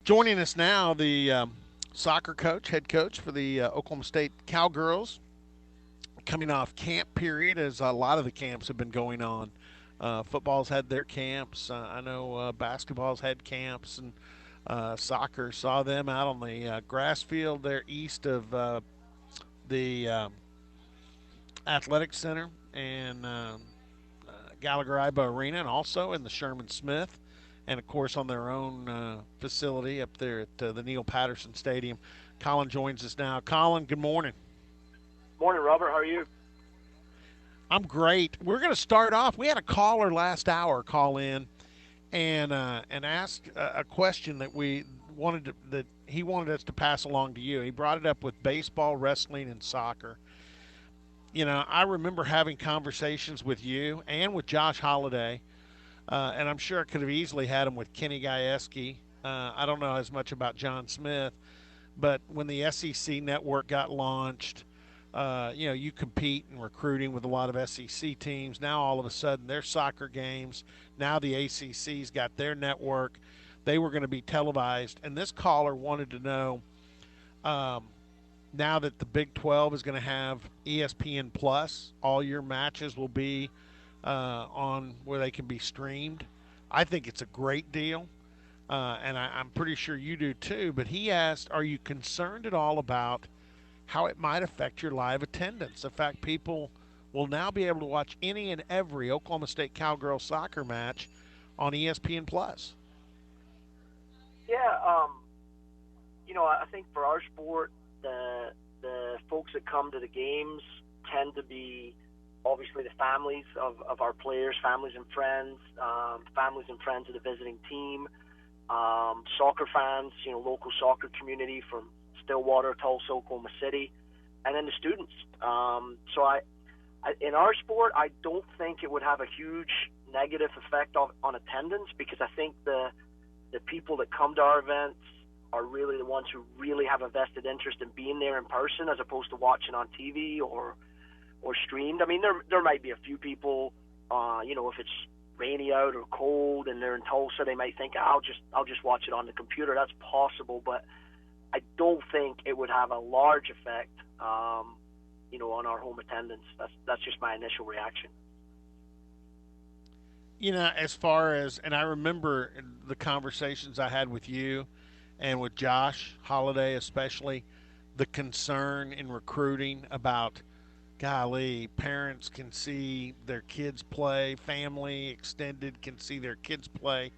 Joining us now, the soccer coach, head coach for the Oklahoma State Cowgirls, coming off camp period as a lot of the camps have been going on. Football's had their camps. I know basketball's had camps, and soccer saw them out on the grass field there east of the athletic center and Gallagher Iba Arena, and also in the Sherman Smith, and of course on their own facility up there at the Neil Patterson Stadium. Colin joins us now. Colin, good morning. Morning, Robert. How are you? I'm great. We're going to start off. We had a caller last hour call in and ask a question that we wanted to, that he wanted us to pass along to you. He brought it up with baseball, wrestling, and soccer. I remember having conversations with you and with Josh Holliday, and I'm sure I could have easily had him with Kenny Gajewski. I don't know as much about John Smith, but when the SEC network got launched, you compete in recruiting with a lot of SEC teams. Now all of a sudden their soccer games, now the ACC's got their network. They were going to be televised, and this caller wanted to know, now that the Big 12 is going to have ESPN Plus, all your matches will be on where they can be streamed. I think it's a great deal, and I'm pretty sure you do too. But he asked, are you concerned at all about how it might affect your live attendance? The fact people will now be able to watch any and every Oklahoma State Cowgirl soccer match on ESPN Plus. Yeah, I think for our sport, the folks that come to the games tend to be obviously the families of our players, families and friends of the visiting team, soccer fans, local soccer community from Stillwater, Tulsa, Oklahoma City, and then the students. In our sport, I don't think it would have a huge negative effect on attendance, because I think the people that come to our events are really the ones who really have a vested interest in being there in person, as opposed to watching on TV or streamed. I mean, there might be a few people, if it's rainy out or cold and they're in Tulsa, they might think, I'll just watch it on the computer. That's possible, but I don't think it would have a large effect, on our home attendance. That's just my initial reaction. As far as, and I remember the conversations I had with you and with Josh Holliday, especially, the concern in recruiting about, golly, parents can see their kids play, family extended can see their kids play.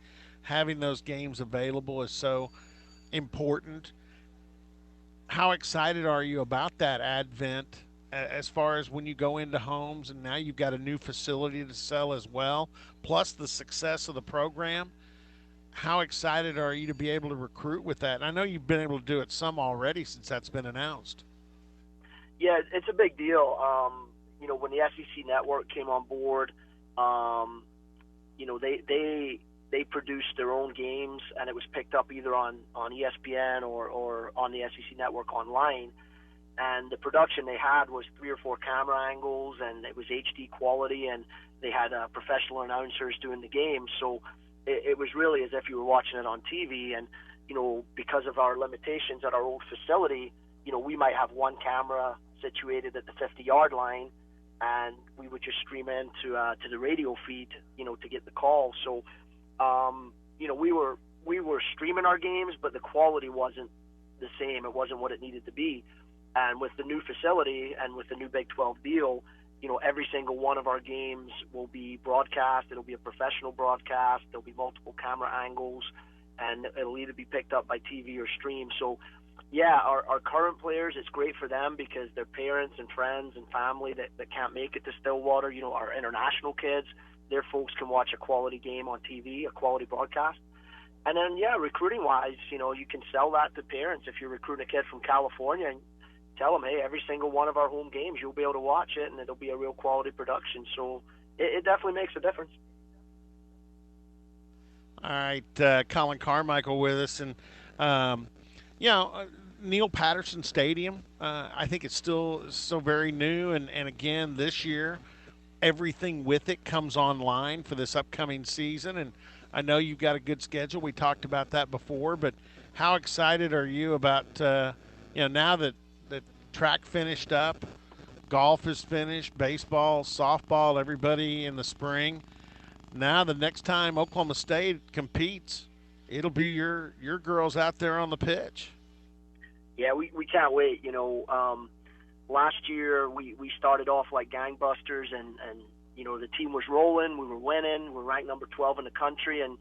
Having those games available is so important. How excited are you about that advent, as far as when you go into homes and now you've got a new facility to sell as well, plus the success of the program? How excited are you to be able to recruit with that? And I know you've been able to do it some already since that's been announced. Yeah, it's a big deal. When the SEC network came on board, they produced their own games, and it was picked up either on ESPN or on the SEC network online. And the production they had was 3 or 4 camera angles, and it was HD quality, and they had professional announcers doing the game. So it was really as if you were watching it on TV. And, because of our limitations at our old facility, we might have one camera situated at the 50-yard line, and we would just stream into to the radio feed, to get the call. So, we were streaming our games, but the quality wasn't the same. It wasn't what it needed to be. And with the new facility and with the new Big 12 deal, every single one of our games will be broadcast. It'll be a professional broadcast. There'll be multiple camera angles, and it'll either be picked up by TV or stream. So, yeah, our current players, it's great for them because their parents and friends and family that can't make it to Stillwater, our international kids, their folks can watch a quality game on TV, a quality broadcast. And then, yeah, recruiting-wise, you can sell that to parents. If you're recruiting a kid from California, and tell them, hey, every single one of our home games, you'll be able to watch it, and it'll be a real quality production. So it definitely makes a difference. All right, Colin Carmichael with us. And, Neil Patterson Stadium, I think it's still so very new. And again, this year, everything with it comes online for this upcoming season. And I know you've got a good schedule. We talked about that before. But how excited are you about now that track finished up, golf is finished, baseball, softball, everybody in the spring. Now the next time Oklahoma State competes, it'll be your girls out there on the pitch. Yeah, we can't wait. Last year we started off like gangbusters, and the team was rolling. We were winning. We were ranked number 12 in the country, and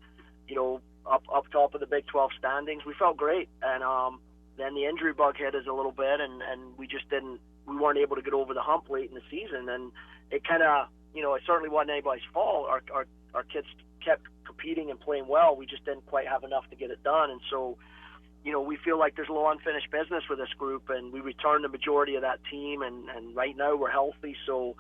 up top of the Big 12 standings. We felt great, and then the injury bug hit us a little bit, and we weren't able to get over the hump late in the season, and it kind of it certainly wasn't anybody's fault. Our kids kept competing and playing well. We just didn't quite have enough to get it done, and so we feel like there's a little unfinished business with this group, and we returned the majority of that team, and right now we're healthy. So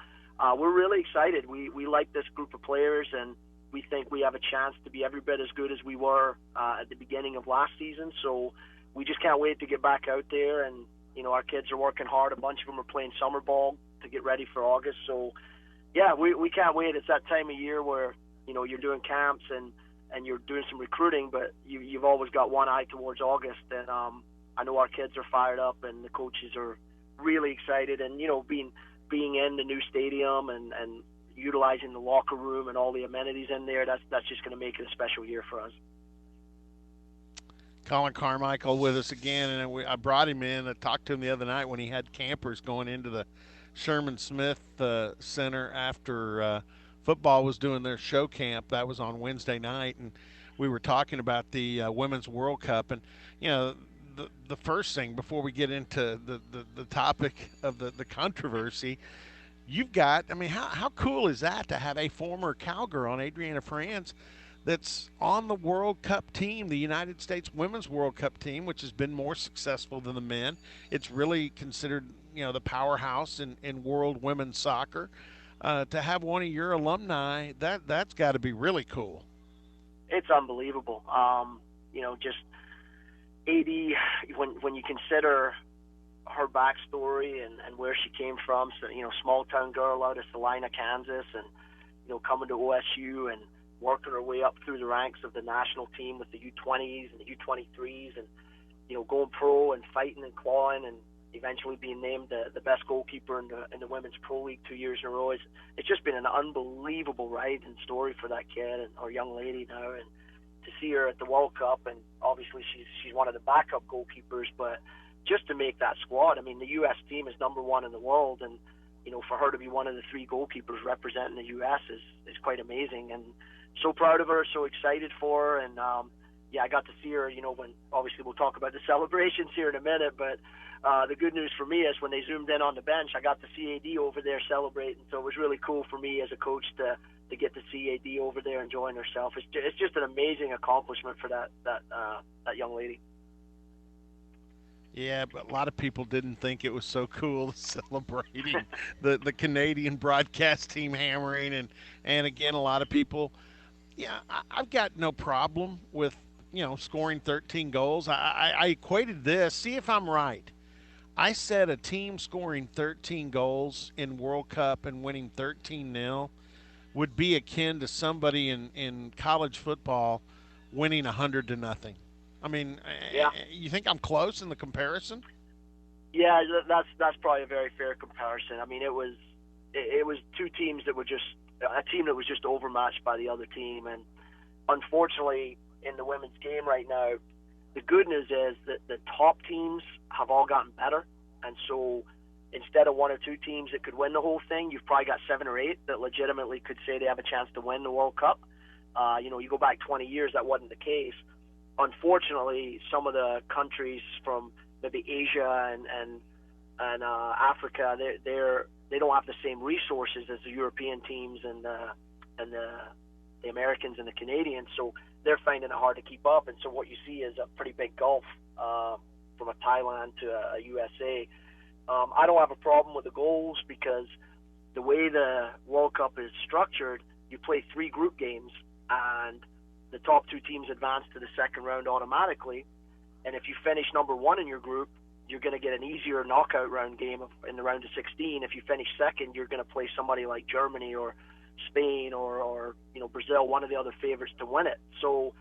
we're really excited. We like this group of players, and we think we have a chance to be every bit as good as we were at the beginning of last season. So we just can't wait to get back out there, and our kids are working hard. A bunch of them are playing summer ball to get ready for August. So yeah, we can't wait. It's that time of year where you're doing camps and you're doing some recruiting, but you've always got one eye towards August. And I know our kids are fired up, and the coaches are really excited. And being in the new stadium and utilizing the locker room and all the amenities in there, that's just going to make it a special year for us. Colin Carmichael with us again, and I brought him in. I talked to him the other night when he had campers going into the Sherman Smith Center after football was doing their show camp. That was on Wednesday night, and we were talking about the Women's World Cup. And the first thing before we get into the topic of the controversy, you've got, I mean, how cool is that to have a former Cowgirl on Adriana France that's on the World Cup team, the United States Women's World Cup team, which has been more successful than the men. It's really considered, the powerhouse in world women's soccer. To have one of your alumni, that's got to be really cool. It's unbelievable. Just AD, when you consider her backstory and where she came from, so, small town girl out of Salina, Kansas, and coming to OSU and working her way up through the ranks of the national team with the U20s and the U23s, and going pro and fighting and clawing, and eventually being named the best goalkeeper in the Women's Pro League 2 years in a row. It's just been an unbelievable ride and story for that kid and our young lady now, and to see her at the World Cup, and obviously she's one of the backup goalkeepers, but just to make that squad, I mean, the U.S. team is number one in the world, and for her to be one of the three goalkeepers representing the U.S. is quite amazing, and so proud of her, so excited for her, and I got to see her, when obviously we'll talk about the celebrations here in a minute, but the good news for me is when they zoomed in on the bench, I got to see AD over there celebrating, so it was really cool for me as a coach to get to see AD over there enjoying herself. It's just an amazing accomplishment for that young lady. Yeah, but a lot of people didn't think it was so cool celebrating the Canadian broadcast team hammering, and again, a lot of people. Yeah, I've got no problem with scoring 13 goals. I equated this. See if I'm right. I said a team scoring 13 goals in World Cup and winning 13-0 would be akin to somebody in college football winning 100-0. I mean, yeah. You think I'm close in the comparison? Yeah, that's probably a very fair comparison. I mean, it was two teams that were just a team that was just overmatched by the other team, and unfortunately, in the women's game right now, the good news is that the top teams have all gotten better, and so instead of one or two teams that could win the whole thing, you've probably got 7 or 8 that legitimately could say they have a chance to win the World Cup. You go back 20 years, that wasn't the case. Unfortunately, some of the countries from maybe Asia and Africa, they don't have the same resources as the European teams and the Americans and the Canadians, so they're finding it hard to keep up. And so what you see is a pretty big gulf from a Thailand to a USA. I don't have a problem with the goals because the way the World Cup is structured, you play 3 group games, and the top 2 teams advance to the second round automatically. And if you finish number 1 in your group, you're going to get an easier knockout round game in the round of 16. If you finish second, you're going to play somebody like Germany or Spain or Brazil, one of the other favorites to win it. So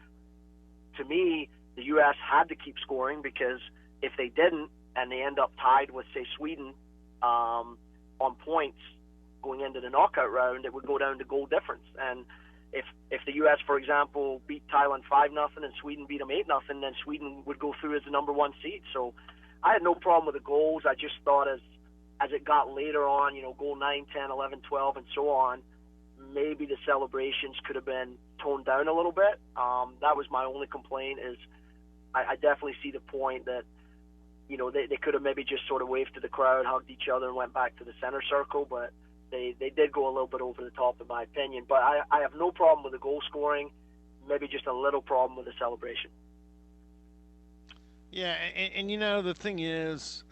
to me, the U.S. had to keep scoring, because if they didn't and they end up tied with, say, Sweden on points going into the knockout round, it would go down to goal difference. And if the U.S., for example, beat Thailand 5-0 and Sweden beat them 8-0, then Sweden would go through as the number one seed. So I had no problem with the goals. I just thought as it got later on, goal 9, 10, 11, 12, and so on, maybe the celebrations could have been toned down a little bit. That was my only complaint. Is I definitely see the point that they could have maybe just sort of waved to the crowd, hugged each other, and went back to the center circle, but they did go a little bit over the top, in my opinion. But I have no problem with the goal scoring, maybe just a little problem with the celebration. Yeah, and the thing is,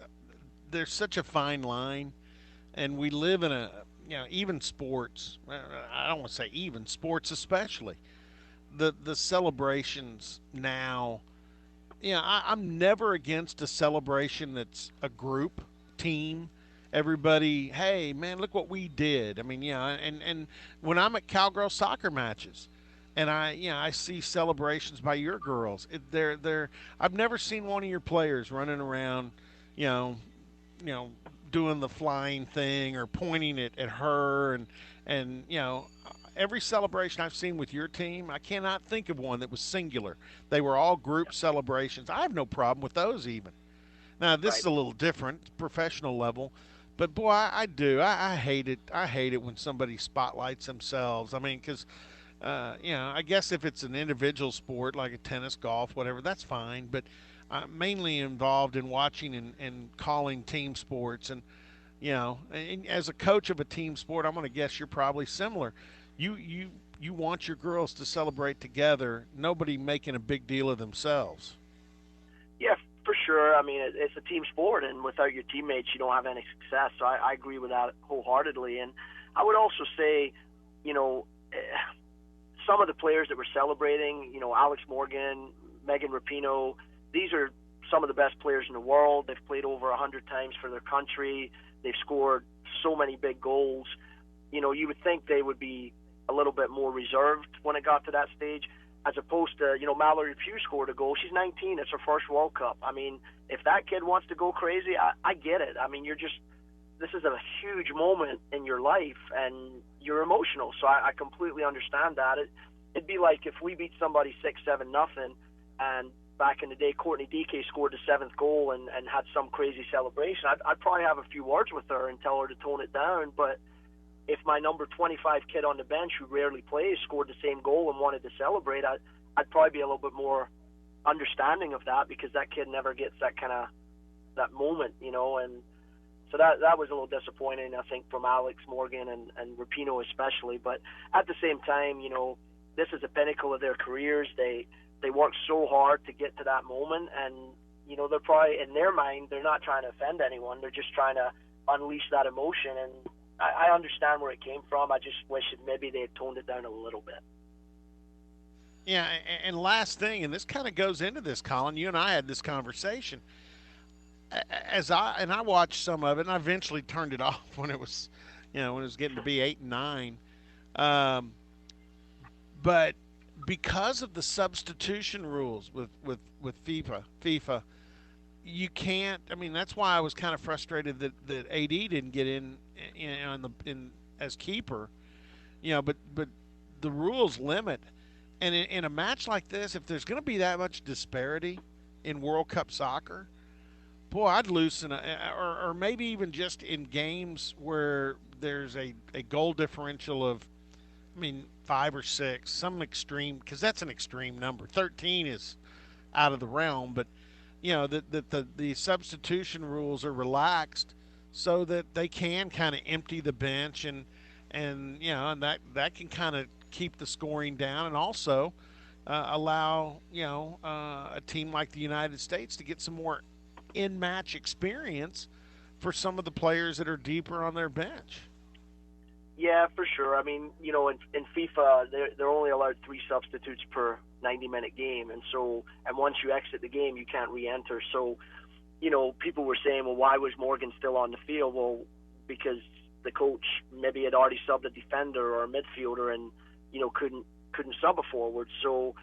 there's such a fine line, and we live in a, even sports, I don't want to say even sports especially, the celebrations now, I'm never against a celebration that's a group, team, everybody, hey, man, look what we did. I mean, and when I'm at Cowgirl soccer matches, and I see celebrations by your girls, they're I've never seen one of your players running around, you know, you know, doing the flying thing or pointing it at her, and every celebration I've seen with your team, I cannot think of one that was singular. They were all group celebrations. I have no problem with those even. Now this is Right. a little different, professional level, but boy, I do. I hate it. I hate it when somebody spotlights themselves. I mean, because I guess if it's an individual sport like a tennis, golf, whatever, that's fine. But I'm mainly involved in watching and calling team sports, and as a coach of a team sport, I'm going to guess you're probably similar. You want your girls to celebrate together, nobody making a big deal of themselves. Yeah, for sure. I mean, it's a team sport, and without your teammates, you don't have any success. So I agree with that wholeheartedly. And I would also say, some of the players that were celebrating, Alex Morgan, Megan Rapinoe, these are some of the best players in the world. They've played over 100 times for their country. They've scored so many big goals. You would think they would be a little bit more reserved when it got to that stage, as opposed to, Mallory Pugh scored a goal. She's 19. It's her first World Cup. I mean, if that kid wants to go crazy, I get it. I mean, this is a huge moment in your life, and you're emotional. So I completely understand that. It'd be like if we beat somebody 6-7-0, and back in the day, Courtney DK scored the seventh goal and had some crazy celebration. I'd probably have a few words with her and tell her to tone it down. But if my number 25 kid on the bench, who rarely plays, scored the same goal and wanted to celebrate, I'd probably be a little bit more understanding of that, because that kid never gets that moment, and so that was a little disappointing, I think, from Alex Morgan and Rapinoe especially. But at the same time, this is a pinnacle of their careers. They worked so hard to get to that moment, and they're probably, in their mind, they're not trying to offend anyone. They're just trying to unleash that emotion, and I understand where it came from. I just wish that maybe they had toned it down a little bit. Yeah, and last thing, and this kind of goes into this, Colin. You and I had this conversation. I watched some of it, and I eventually turned it off when it was, when it was getting to be 8 and 9. Um, but because of the substitution rules with FIFA, you can't. I mean, that's why I was kind of frustrated that AD didn't get in as keeper. But the rules limit, and in a match like this, if there's going to be that much disparity in World Cup soccer, boy, I'd loosen or maybe even just in games where there's a goal differential of, I mean, 5 or 6, some extreme, because that's an extreme number. 13 is out of the realm, but that the substitution rules are relaxed so that they can kind of empty the bench, and that can kind of keep the scoring down, and also allow a team like the United States to get some more in-match experience for some of the players that are deeper on their bench. Yeah, for sure. I mean, in FIFA, they're only allowed 3 substitutes per 90-minute game, and once you exit the game, you can't re-enter. So, people were saying, well, why was Morgan still on the field? Well, because the coach maybe had already subbed a defender or a midfielder, and couldn't sub a forward. So,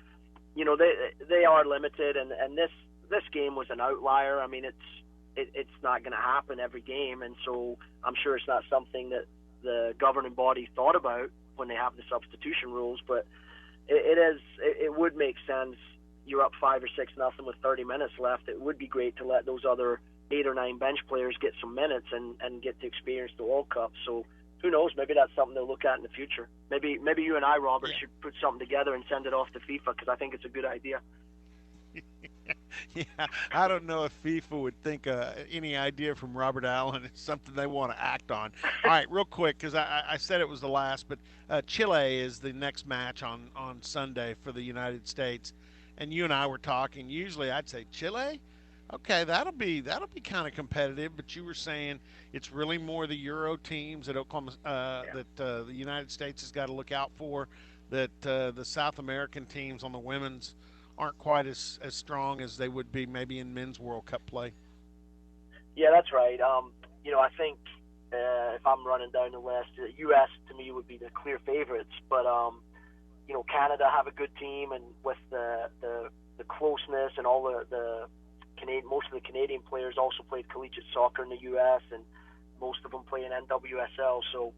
they are limited, and this game was an outlier. I mean, it's not going to happen every game, and so I'm sure it's not something that the governing body thought about when they have the substitution rules. But it would make sense. You're up 5 or 6 nothing with 30 minutes left. It would be great to let those other 8 or 9 bench players get some minutes and get to experience the World Cup. So who knows? Maybe that's something they'll look at in the future. Maybe you and I, Robert, Yeah. should put something together and send it off to FIFA because I think it's a good idea. Yeah, I don't know if FIFA would think any idea from Robert Allen is something they want to act on. All right, real quick, because I said it was the last, but Chile is the next match on Sunday for the United States, and you and I were talking. Usually, I'd say Chile. Okay, that'll be kind of competitive, but you were saying it's really more the Euro teams that Oklahoma Yeah. that the United States has got to look out for. That the South American teams on the women's aren't quite as strong as they would be maybe in men's World Cup play. Yeah, that's right. I think if I'm running down the list, the U.S. to me would be the clear favorites. But Canada have a good team, and with the closeness and all the Canadian, most of the Canadian players also played collegiate soccer in the U.S. and most of them play in NWSL. So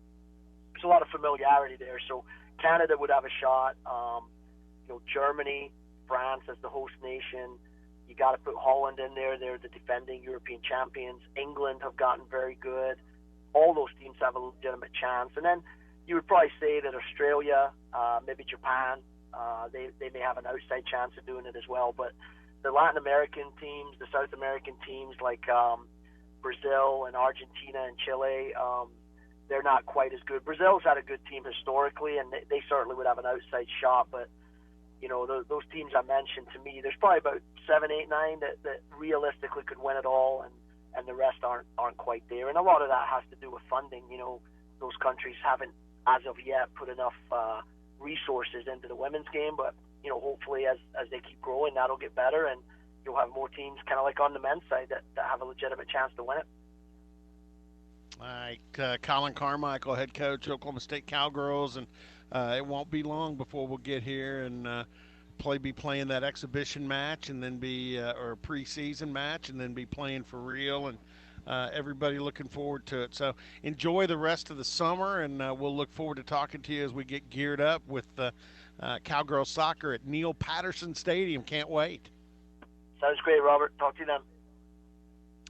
there's a lot of familiarity there. So Canada would have a shot. Germany, France as the host nation. You got to put Holland in there. They're the defending European champions. England have gotten very good. All those teams have a legitimate chance. And then you would probably say that Australia, maybe Japan, they may have an outside chance of doing it as well. But the Latin American teams, the South American teams like Brazil and Argentina and Chile, they're not quite as good. Brazil's had a good team historically, and they certainly would have an outside shot. But those teams I mentioned, to me, there's probably about 7, 8, 9 that realistically could win it all, and the rest aren't quite there. And a lot of that has to do with funding. Those countries haven't, as of yet, put enough resources into the women's game. But hopefully, as they keep growing, that'll get better, and you'll have more teams, kind of like on the men's side, that have a legitimate chance to win it. All right, Colin Carmichael, head coach, Oklahoma State Cowgirls, and it won't be long before we'll get here and be playing that exhibition match, and then be or a preseason match, and then be playing for real, and everybody looking forward to it. So enjoy the rest of the summer, and we'll look forward to talking to you as we get geared up with Cowgirl soccer at Neil Patterson Stadium. Can't wait. Sounds great, Robert. Talk to you then.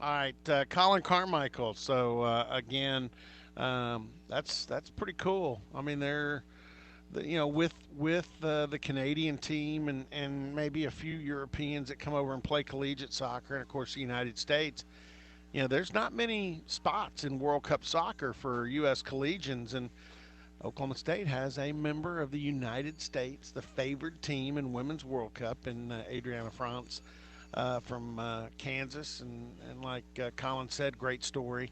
All right, Colin Carmichael. So again, that's pretty cool. I mean, with the Canadian team and maybe a few Europeans that come over and play collegiate soccer, and of course the United States. There's not many spots in World Cup soccer for U.S. collegians, and Oklahoma State has a member of the United States, the favored team in Women's World Cup, in Adriana France from Kansas. And like Colin said, great story.